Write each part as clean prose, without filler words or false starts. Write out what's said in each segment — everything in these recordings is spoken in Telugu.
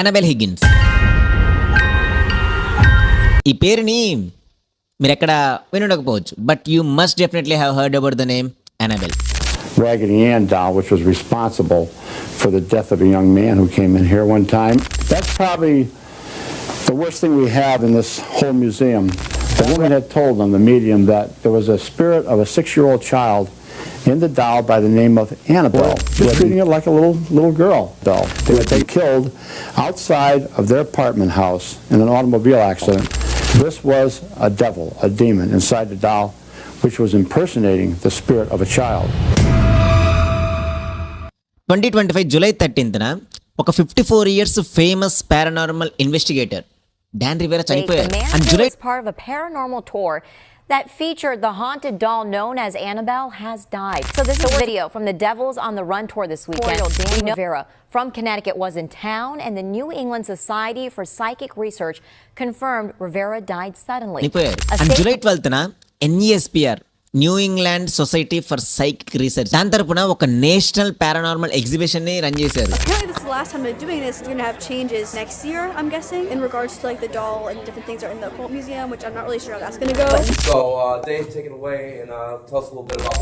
Annabel Higgins. ఈ పేరుని మీరు ఎక్కడ వినుండకపోవచ్చు, but you must definitely have heard about the name Annabelle. Raggedy Ann doll, which was responsible for the death of a young man who came in here one time. That's probably the worst thing we have in this whole museum. The woman had told them, the medium, that there was a spirit of a 6-year-old child in the doll by the name of Annabelle, just treating it like a little girl doll. They killed outside of their apartment house in an automobile accident. This was a devil, a demon inside the doll, which was impersonating the spirit of a child. 2025 July 13th ఒక 54 years famous paranormal investigator Dan Rivera చనిపోయారు. And July was part of a paranormal tour that featured the haunted doll known as Annabelle has died. So this is a video from the Devils on the Run tour this weekend. Dan Rivera from Connecticut was in town, and the New England Society for Psychic Research confirmed Rivera died suddenly. And July 12th NESPR new England society for psychic research దాని తరపున ఒక నేషనల్ పారానార్మల్ ఎగ్జిబిషన్ ని రన్ చేశారు. Apparently this is the last time they're doing this. We're going to have changes next year, I'm guessing, in regards to like the doll and different things that are in the occult museum, which I'm not really sure how that's going to go. So Dave, take it away and tell us a little bit about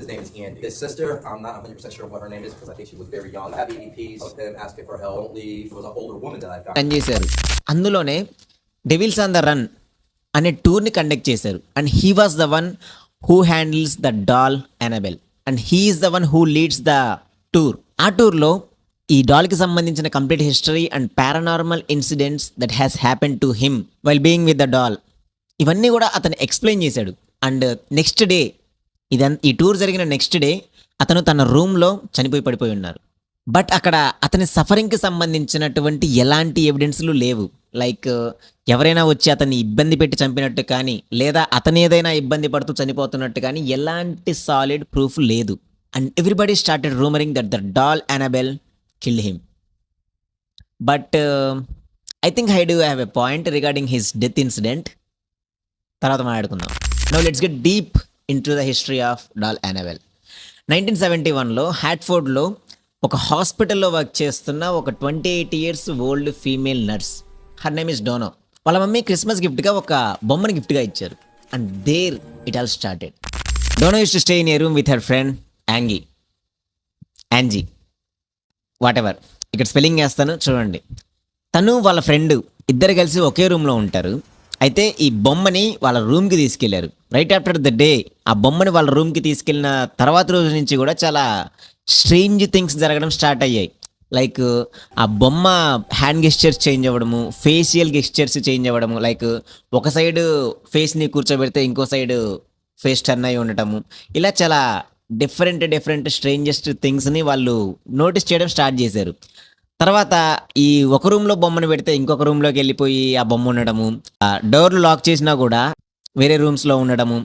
his name is Andy. His sister, I'm not 100% sure what her name is because I think she was very young. I have EVPs of him asking for help. Don't leave. It was an older woman that I found. Run చేశారు. అందులోనే డెవిల్స్ ఆన్ ద రన్ అనే టూర్ ని కండక్ట్ చేశారు. And he was the one who handles the doll Annabelle and he is the one who leads the tour. ఆ టూర్లో ఈ డాల్కి సంబంధించిన complete history and paranormal incidents that has happen to him while being with the doll ఇవన్నీ కూడా అతను ఎక్స్ప్లెయిన్ చేశాడు. అండ్ నెక్స్ట్ డే ఈ టూర్ జరిగిన నెక్స్ట్ డే అతను తన రూమ్లో చనిపోయి పడిపోయి ఉన్నారు. బట్ అక్కడ అతని సఫరింగ్కి సంబంధించినటువంటి ఎలాంటి ఎవిడెన్స్లు లేవు. లైక్ ఎవరైనా వచ్చి అతన్ని ఇబ్బంది పెట్టి చంపినట్టు కానీ లేదా అతను ఏదైనా ఇబ్బంది పడుతూ చనిపోతున్నట్టు కానీ ఎలాంటి సాలిడ్ ప్రూఫ్ లేదు. And everybody started rumoring that the doll Annabelle killed him. But I think I do have a point regarding his death incident. తర్వాత మాట్లాడుకుందాం. Now let's get deep into the history of doll Annabelle. 1971లో హ్యాట్ఫోర్డ్లో ఒక హాస్పిటల్లో వర్క్ చేస్తున్న ఒక 28 years old female nurse, her name is Donna. వాళ్ళ మమ్మీ క్రిస్మస్ గిఫ్ట్గా ఒక బొమ్మని గిఫ్ట్గా ఇచ్చారు. And there it all started. డోనో use to stay in a room with her friend Angie what ever. ఇక్కడ స్పెల్లింగ్ వేస్తాను చూడండి. తను వాళ్ళ ఫ్రెండ్ ఇద్దరు కలిసి ఒకే రూమ్లో ఉంటారు. అయితే ఈ బొమ్మని వాళ్ళ రూమ్కి తీసుకెళ్లారు. రైట్ ఆఫ్టర్ ద డే ఆ బొమ్మని వాళ్ళ రూమ్కి తీసుకెళ్ళిన తర్వాత రోజు నుంచి కూడా చాలా స్ట్రేంజ్ థింగ్స్ జరగడం స్టార్ట్ అయ్యాయి. లైక్ ఆ బొమ్మ హ్యాండ్ గెస్చర్స్ చేంజ్ అవ్వడము, ఫేషియల్ గెస్చర్స్ చేంజ్ అవ్వడము, లైక్ ఒక సైడ్ ఫేస్ని కూర్చోబెడితే ఇంకో సైడ్ ఫేస్ టర్న్ అయి ఉండటము, ఇలా చాలా డిఫరెంట్ స్ట్రేంజెస్ట్ థింగ్స్ని వాళ్ళు నోటీస్ చేయడం స్టార్ట్ చేశారు. తర్వాత ఈ ఒక రూమ్లో బొమ్మను పెడితే ఇంకొక రూమ్లోకి వెళ్ళిపోయి ఆ బొమ్మ ఉండడము, డోర్లు లాక్ చేసినా కూడా వేరే రూమ్స్లో ఉండడము,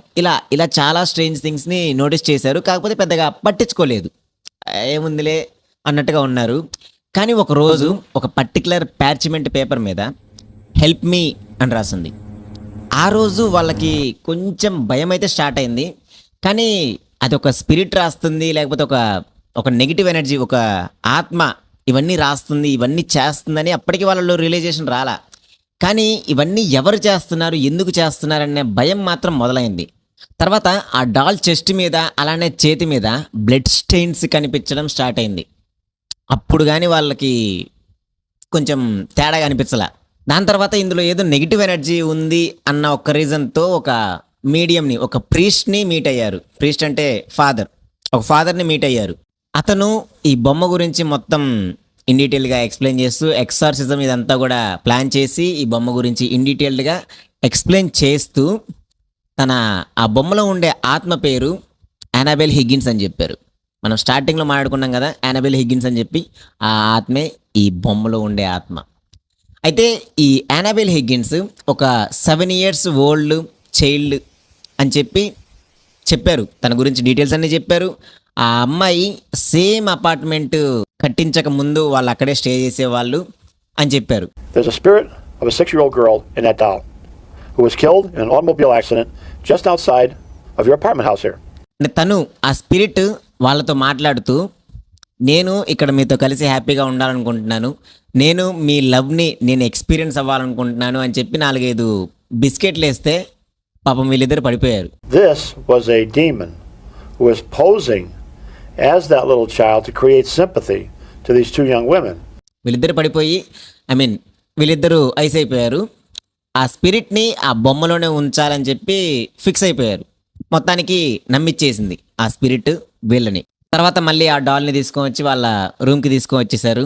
ఇలా చాలా స్ట్రేంజ్ థింగ్స్ని నోటీస్ చేశారు. కాకపోతే పెద్దగా పట్టించుకోలేదు, ఏముందిలే అన్నట్టుగా ఉన్నారు. కానీ ఒక రోజు ఒక పర్టికులర్ పార్చ్మెంట్ పేపర్ మీద హెల్ప్ మీ అని రాసింది. ఆ రోజు వాళ్ళకి కొంచెం భయం అయితే స్టార్ట్ అయింది. కానీ అది ఒక స్పిరిట్ రాస్తుంది, లేకపోతే ఒక నెగిటివ్ ఎనర్జీ, ఒక ఆత్మ ఇవన్నీ రాస్తుంది, ఇవన్నీ చేస్తుందని అప్పటికి వాళ్ళలో రియలైజేషన్ రాలా. కానీ ఇవన్నీ ఎవరు చేస్తున్నారు, ఎందుకు చేస్తున్నారు అనే భయం మాత్రం మొదలైంది. తర్వాత ఆ డాల్ చెస్ట్ మీద అలానే చేతి మీద బ్లడ్ స్టెయిన్స్ కనిపించడం స్టార్ట్ అయింది. అప్పుడు కానీ వాళ్ళకి కొంచెం తేడాగా అనిపించలే. దాని తర్వాత ఇందులో ఏదో నెగిటివ్ ఎనర్జీ ఉంది అన్న ఒక రీజన్తో ఒక మీడియంని, ఒక ప్రీస్ట్ని మీట్ అయ్యారు. ప్రీస్ట్ అంటే ఒక ఫాదర్ని మీట్ అయ్యారు. అతను ఈ బొమ్మ గురించి మొత్తం ఇన్ డీటెయిల్గా ఎక్స్ప్లెయిన్ చేస్తూ ఎక్సార్సిజం ఇదంతా కూడా ప్లాన్ చేసి ఈ బొమ్మ గురించి ఇన్ డీటెయిల్డ్గా ఎక్స్ప్లెయిన్ చేస్తూ ఆ బొమ్మలో ఉండే ఆత్మ పేరు అనబెల్ హిగ్గిన్స్ అని చెప్పారు. మనం స్టార్టింగ్లో మాట్లాడుకున్నాం కదా అనబెల్ హిగ్గిన్స్ అని చెప్పి, ఆ ఆత్మే ఈ బొమ్మలో ఉండే ఆత్మ. అయితే ఈ అనబెల్ హిగ్గిన్స్ ఒక 7 years ఓల్డ్ చైల్డ్ అని చెప్పారు. తన గురించి డీటెయిల్స్ అన్నీ చెప్పారు. ఆ అమ్మాయి సేమ్ అపార్ట్మెంట్ కట్టించక ముందు వాళ్ళు అక్కడే స్టే చేసేవాళ్ళు అని చెప్పారు. There's a spirit of a 6-year-old girl in that doll who was killed in an automobile accident just outside of your apartment house here. తను ఆ స్పిరిట్ వాళ్ళతో మాట్లాడుతూ నేను ఇక్కడ మీతో కలిసి హ్యాపీగా ఉండాలనుకుంటున్నాను. నేను మీ లవ్‌ని నేను ఎక్స్‌పీరియన్స్ అవ్వాలనుకుంటున్నాను అని చెప్పి 4, 5 బిస్కెట్‌లేస్తే పాపం వీళ్ళిద్దరు పడిపోయారు. This was a demon who was posing as that little child to create sympathy to these two young women. వీళ్ళిద్దరు పడిపోయి వీళ్ళిద్దరూ ఐస్ అయిపోయారు. ఆ స్పిరిట్‌ని ఆ బొమ్మలోనే ఉంచాలని చెప్పి ఫిక్స్ అయిపోయారు. మొత్తానికి నమ్మిచ్చేసింది ఆ స్పిరిట్ వీళ్ళని. తర్వాత మళ్ళీ ఆ డాల్‌ని తీసుకొనొచ్చి వాళ్ళ రూమ్‌కి తీసుకొనొచ్చేసారు.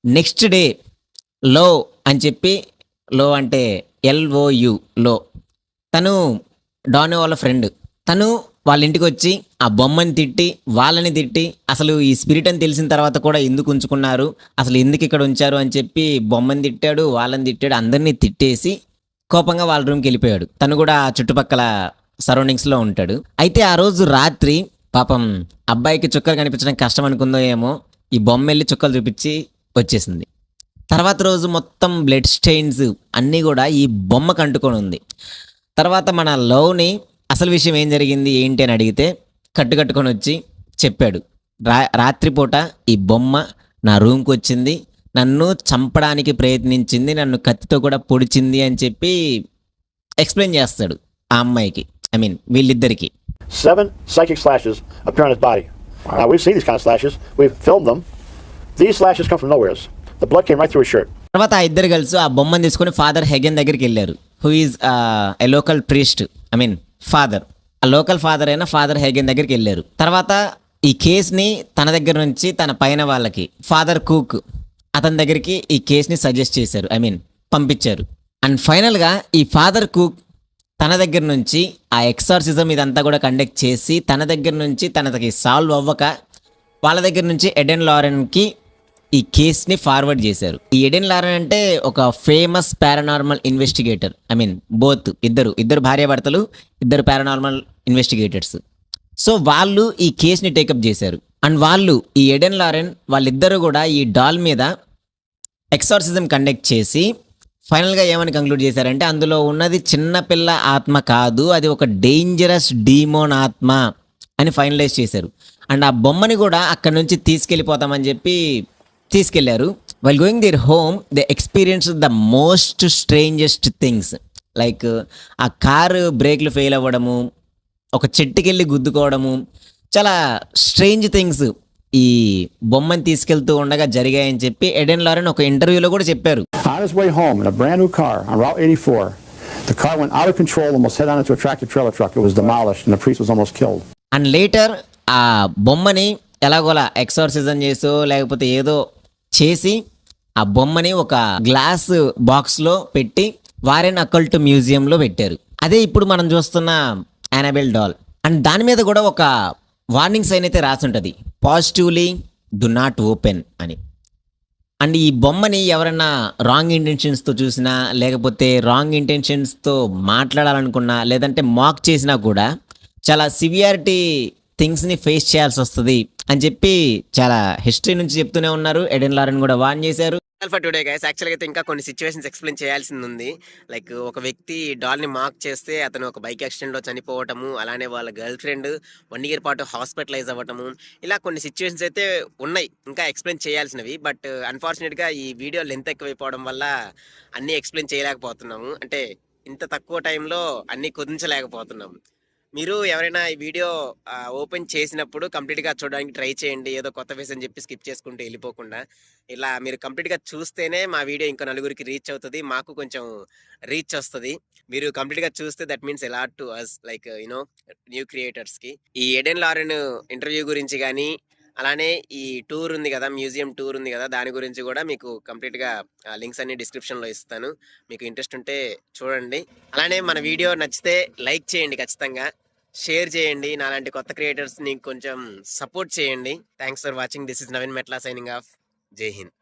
నెక్స్ట్ డే లో అని చెప్పి, లో అంటే LOU లో, తను డాన్ వాళ్ళ ఫ్రెండ్. తను వాళ్ళ ఇంటికొచ్చి ఆ బొమ్మని తిట్టి, వాళ్ళని తిట్టి, అసలు ఈ స్పిరిట్ అని తెలిసిన తర్వాత కూడా ఎందుకు ఉంచుకున్నారు, అసలు ఎందుకు ఇక్కడ ఉంచారు అని చెప్పి బొమ్మని తిట్టాడు, వాళ్ళని తిట్టాడు, అందరినీ తిట్టేసి కోపంగా వాళ్ళ రూమ్‌కి వెళ్ళిపోయాడు. తను కూడా ఆ చుట్టుపక్కల సరౌండింగ్స్‌లో ఉంటాడు. అయితే ఆ రోజు రాత్రి పాపం అబ్బాయికి చుక్కలు కనిపించడం కష్టం అనుకుందో ఏమో, ఈ బొమ్మ వెళ్ళి చుక్కలు చూపించి వచ్చేసింది. తర్వాత రోజు మొత్తం బ్లడ్ స్టెయిన్స్ అన్నీ కూడా ఈ బొమ్మకు అంటుకొని ఉంది. తర్వాత మన లవ్‌ని అసలు విషయం ఏం జరిగింది ఏంటి అని అడిగితే కట్టుకొని వచ్చి చెప్పాడు. రాత్రిపూట ఈ బొమ్మ నా రూమ్కి వచ్చింది, నన్ను చంపడానికి ప్రయత్నించింది, నన్ను కత్తితో కూడా పొడిచింది అని చెప్పి ఎక్స్ప్లెయిన్ చేస్తాడు ఆ అమ్మాయికి, వీళ్ళిద్దరికి. 7 psychic slashes appear on his body. Now, we've seen these kind of slashes. We've filmed them. These slashes come from nowhere. The blood came right through his shirt. తర్వాత ఆ ఇద్దరు కలిసి ఆ బొమ్మను తీసుకొని ఫాదర్ హెగెన్ దగ్గరికి వెళ్ళారు. Who is a local priest, father, ఆ లోకల్ ఫాదర్ అయిన ఫాదర్ హెగెన్ దగ్గరికి వెళ్ళారు. తర్వాత ఈ కేసుని తన దగ్గర నుంచి తన పైన వాళ్ళకి, ఫాదర్ కుక్ అతని దగ్గరికి ఈ కేసుని సజెస్ట్ చేశారు, పంపించారు. అండ్ ఫైనల్గా ఈ ఫాదర్ కుక్ తన దగ్గర నుంచి ఆ ఎక్సార్సిజం ఇదంతా కూడా కండక్ట్ చేసి తన దగ్గర నుంచి తనకి సాల్వ్ అవ్వక వాళ్ళ దగ్గర నుంచి ఎడెన్ లారెన్కి ఈ కేస్ని ఫార్వర్డ్ చేశారు. ఈ ఎడెన్ లారెన్ అంటే ఒక ఫేమస్ పారానార్మల్ ఇన్వెస్టిగేటర్. బోత్ ఇద్దరు భార్యాభర్తలు, ఇద్దరు పారానార్మల్ ఇన్వెస్టిగేటర్స్. సో వాళ్ళు ఈ కేస్ని టేకప్ చేశారు. అండ్ వాళ్ళు ఈ ఎడెన్ లారెన్ వాళ్ళిద్దరూ కూడా ఈ డాల్ మీద ఎక్సార్సిజం కండక్ట్ చేసి ఫైనల్గా ఏమని కంక్లూడ్ చేశారంటే అందులో ఉన్నది చిన్నపిల్ల ఆత్మ కాదు, అది ఒక డేంజరస్ డీమోన్ ఆత్మ అని ఫైనలైజ్ చేశారు. అండ్ ఆ బొమ్మని కూడా అక్కడ నుంచి తీసుకెళ్ళిపోతామని చెప్పి తీసుకెళ్లారు. While going their home they experience the most strangest things, like ఆ కారు బ్రేక్లు ఫెయిల్ అవ్వడము, ఒక చెట్టుకెళ్ళి గుద్దుకోవడము, చాలా స్ట్రేంజ్ థింగ్స్ ఈ బొమ్మని తీసుకెళ్తూ ఉండగా జరిగాయని చెప్పి ఎడెన్ లారెన్ ఒక ఇంటర్వ్యూలో కూడా చెప్పారు. On his way home in a brand new car on Route 84, the car went out of control, almost head on into a tractor trailer truck. It was demolished and the priest was almost killed. And later ఆ బొమ్మని ఎలాగోలా ఎక్సార్సిజం చేసో లేకపోతే ఏదో చేసి ఆ బొమ్మని ఒక గ్లాస్ బాక్స్లో పెట్టి వారెన్ అకల్ట్ మ్యూజియంలో పెట్టారు. అదే ఇప్పుడు మనం చూస్తున్న యానబెల్ డాల్. అండ్ దాని మీద కూడా ఒక వార్నింగ్ సైన్ అయితే రాసి ఉంటుంది, పాజిటివ్లీ డు నాట్ ఓపెన్ అని. అండ్ ఈ బొమ్మని ఎవరైనా రాంగ్ ఇంటెన్షన్స్తో చూసినా లేకపోతే రాంగ్ ఇంటెన్షన్స్తో మాట్లాడాలనుకున్నా లేదంటే మాక్ చేసినా కూడా చాలా సివియారిటీ థింగ్స్ని ఫేస్ చేయాల్సి వస్తుంది అని చెప్పి చాలా హిస్టరీ నుంచి చెప్తూనే ఉన్నారు. ఎడెన్ లారెన్ కూడా వార్న్ చేశారు. ఫర్ టుడే గైస్, యాక్చువల్గా అయితే ఇంకా కొన్ని సిచ్యువేషన్స్ ఎక్స్ప్లెయిన్ చేయాల్సింది ఉంది. లైక్ ఒక వ్యక్తి డాల్ని మార్క్ చేస్తే అతను ఒక బైక్ యాక్సిడెంట్లో చనిపోవటము, అలానే వాళ్ళ గర్ల్ ఫ్రెండ్ 1 year పాటు హాస్పిటలైజ్ అవ్వటము, ఇలా కొన్ని సిచ్యువేషన్స్ అయితే ఉన్నాయి ఇంకా ఎక్స్ప్లెయిన్ చేయాల్సినవి. బట్ అన్ఫార్చునేట్గా ఈ వీడియో లెంత్ ఎక్కువైపోవడం వల్ల అన్నీ ఎక్స్ప్లెయిన్ చేయలేకపోతున్నాము. అంటే ఇంత తక్కువ టైంలో అన్నీ కుదించలేకపోతున్నాము. మీరు ఎవరైనా ఈ వీడియో ఓపెన్ చేసినప్పుడు కంప్లీట్గా చూడడానికి ట్రై చేయండి. ఏదో కొత్త ఫేస్ అని చెప్పి స్కిప్ చేసుకుంటూ వెళ్ళిపోకుండా ఇలా మీరు కంప్లీట్గా చూస్తేనే మా వీడియో ఇంకో నలుగురికి రీచ్ అవుతుంది, మాకు కొంచెం రీచ్ వస్తుంది. మీరు కంప్లీట్గా చూస్తే దట్ మీన్స్ ఎలా టు అస్, లైక్ న్యూ క్రియేటర్స్కి. ఈ ఎడెన్ లారెన్ ఇంటర్వ్యూ గురించి కానీ అలానే ఈ టూర్ ఉంది కదా, మ్యూజియం టూర్ ఉంది కదా, దాని గురించి కూడా మీకు కంప్లీట్గా లింక్స్ అన్ని డిస్క్రిప్షన్లో ఇస్తాను. మీకు ఇంట్రెస్ట్ ఉంటే చూడండి. అలానే మన వీడియో నచ్చితే లైక్ చేయండి, ఖచ్చితంగా షేర్ చేయండి. నాలాంటి కొత్త క్రియేటర్స్ని కొంచెం సపోర్ట్ చేయండి. Thanks for watching. This is Naveen Metla signing off. Jai Hind.